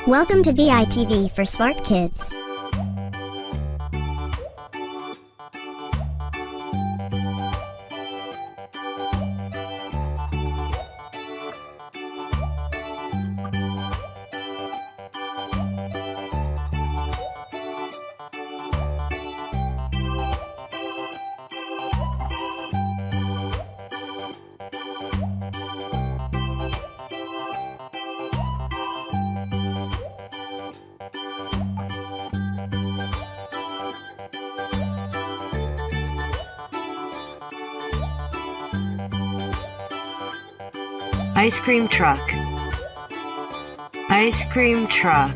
Welcome to BITV for Smart Kids. Ice cream truck. Ice cream truck.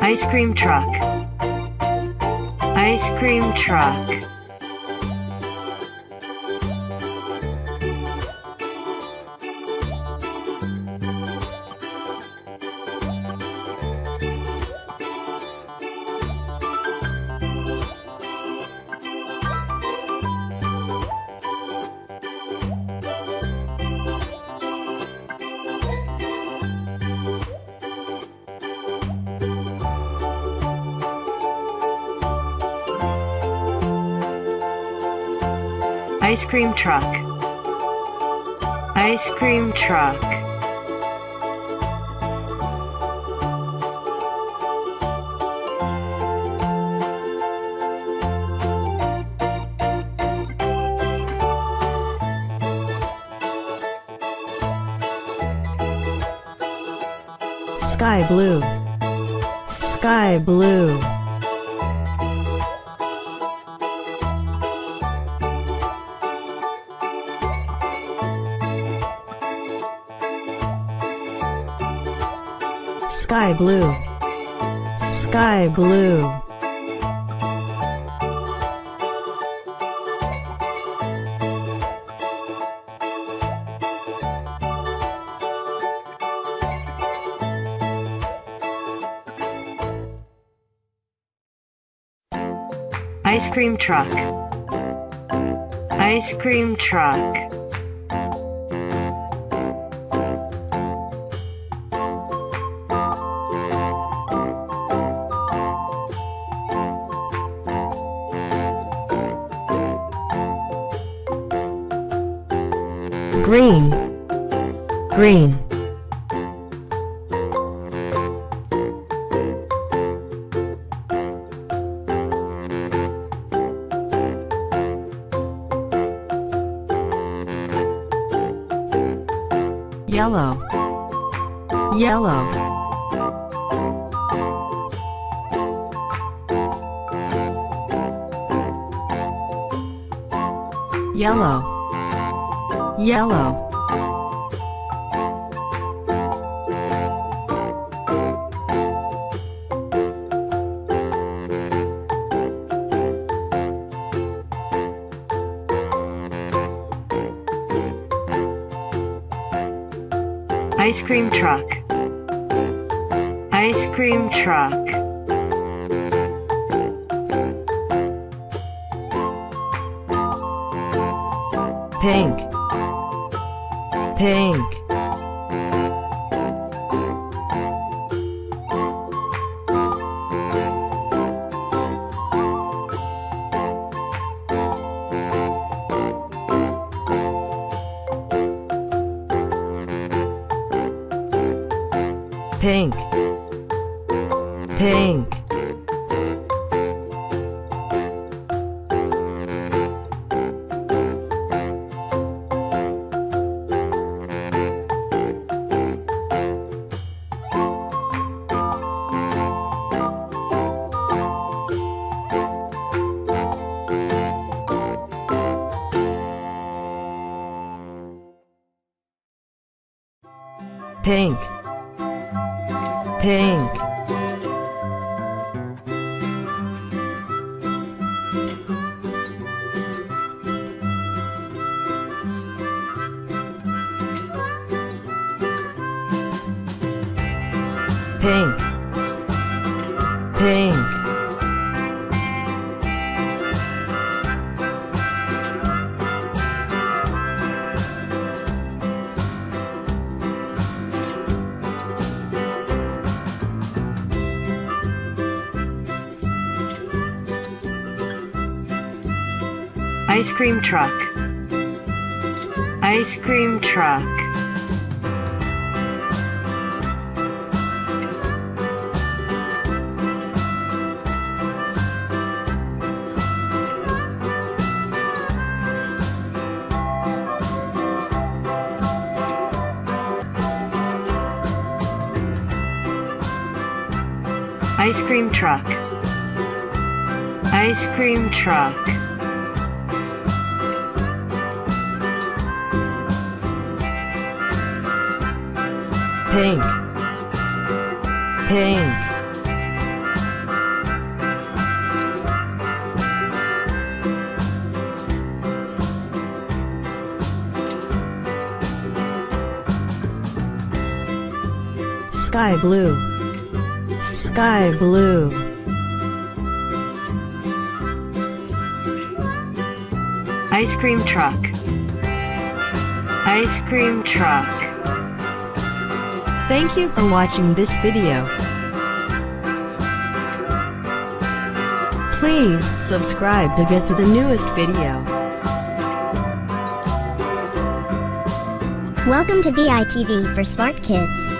Ice cream truck. Ice cream truck. Ice cream truck. Ice cream truck. Sky blue. Sky blue. Sky blue. Sky blue. Ice cream truck. Ice cream truck. Green. Green. Yellow. Yellow. Yellow. Yellow. Ice cream truck. Ice cream truck. Pink. Pink. Pink. Pink. Pink. Pink. Pink. Pink. Ice cream truck. Ice cream truck. Ice cream truck. Ice cream truck. Pink. Pink. Sky blue. Sky blue. Ice cream truck. Ice cream truck. Thank you for watching this video. Please subscribe to get to the newest video. Welcome to VITV for Smart Kids.